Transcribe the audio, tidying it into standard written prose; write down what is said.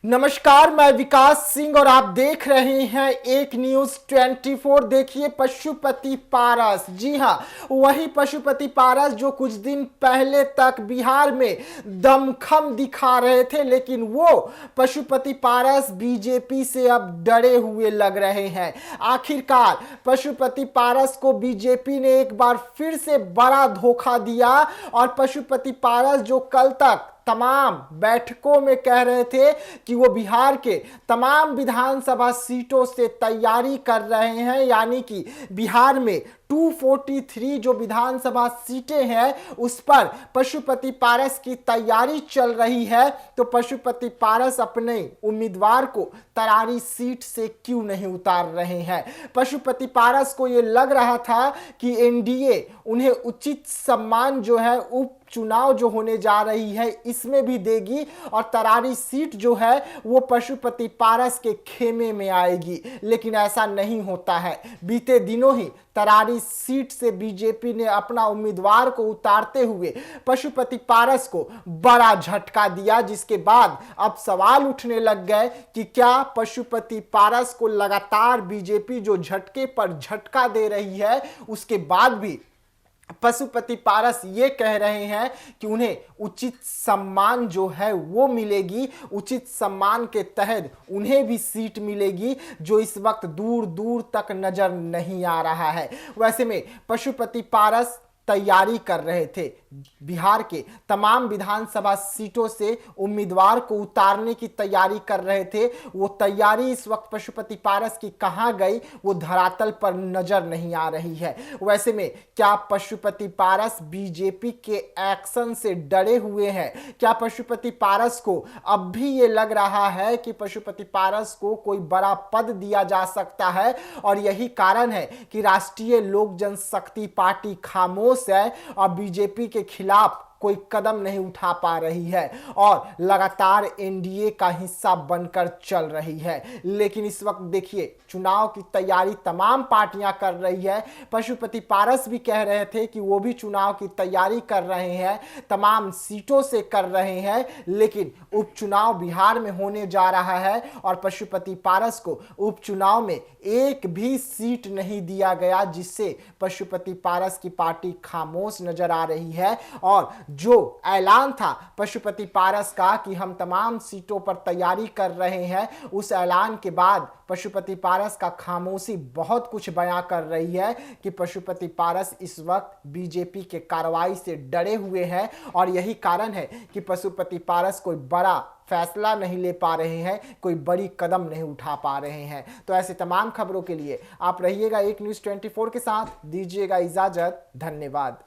नमस्कार, मैं विकास सिंह और आप देख रहे हैं एक न्यूज 24। देखिए पशुपति पारस, जी हां, वही पशुपति पारस जो कुछ दिन पहले तक बिहार में दमखम दिखा रहे थे, लेकिन वो पशुपति पारस बीजेपी से अब डरे हुए लग रहे हैं। आखिरकार पशुपति पारस को बीजेपी ने एक बार फिर से बड़ा धोखा दिया और पशुपति पारस जो कल तक तमाम बैठकों में कह रहे थे कि वो बिहार के तमाम विधानसभा सीटों से तैयारी कर रहे हैं, यानी कि बिहार में 243 जो विधानसभा सीटें हैं उस पर पशुपति पारस की तैयारी चल रही है, तो पशुपति पारस अपने उम्मीदवार को तरारी सीट से क्यों नहीं उतार रहे हैं। पशुपति पारस को यह लग रहा था कि एनडीए उन्हें उचित सम्मान जो है उपचुनाव जो होने जा रही है इसमें भी देगी और तरारी सीट जो है वो पशुपति पारस के खेमे में आएगी, लेकिन ऐसा नहीं होता है। बीते दिनों ही तरारी सीट से बीजेपी ने अपना उम्मीदवार को उतारते हुए पशुपति पारस को बड़ा झटका दिया, जिसके बाद अब सवाल उठने लग गए कि क्या पशुपति पारस को लगातार बीजेपी जो झटके पर झटका दे रही है उसके बाद भी पशुपति पारस ये कह रहे हैं कि उन्हें उचित सम्मान जो है वो मिलेगी, उचित सम्मान के तहत उन्हें भी सीट मिलेगी जो इस वक्त दूर दूर तक नजर नहीं आ रहा है। वैसे में पशुपति पारस तैयारी कर रहे थे, बिहार के तमाम विधानसभा सीटों से उम्मीदवार को उतारने की तैयारी कर रहे थे। वो तैयारी इस वक्त पशुपति पारस की कहां गई वो धरातल पर नजर नहीं आ रही है। वैसे में क्या पशुपति पारस बीजेपी के एक्शन से डरे हुए हैं? क्या पशुपति पारस को अब भी ये लग रहा है कि पशुपति पारस को कोई बड़ा पद दिया जा सकता है और यही कारण है कि राष्ट्रीय लोक जनशक्ति पार्टी खामोश है और बीजेपी के खिलाफ कोई कदम नहीं उठा पा रही है और लगातार एनडीए का हिस्सा बनकर चल रही है। लेकिन इस वक्त देखिए चुनाव की तैयारी तमाम पार्टियां कर रही है। पशुपति पारस भी कह रहे थे कि वो भी चुनाव की तैयारी कर रहे हैं, तमाम सीटों से कर रहे हैं, लेकिन उपचुनाव बिहार में होने जा रहा है और पशुपति पारस को उपचुनाव में एक भी सीट नहीं दिया गया, जिससे पशुपति पारस की पार्टी खामोश नजर आ रही है। और जो ऐलान था पशुपति पारस का कि हम तमाम सीटों पर तैयारी कर रहे हैं, उस ऐलान के बाद पशुपति पारस का खामोशी बहुत कुछ बयां कर रही है कि पशुपति पारस इस वक्त बीजेपी के कार्रवाई से डरे हुए हैं और यही कारण है कि पशुपति पारस कोई बड़ा फैसला नहीं ले पा रहे हैं, कोई बड़ी कदम नहीं उठा पा रहे हैं। तो ऐसे तमाम खबरों के लिए आप रहिएगा एक न्यूज़ 24 के साथ। दीजिएगा इजाजत, धन्यवाद।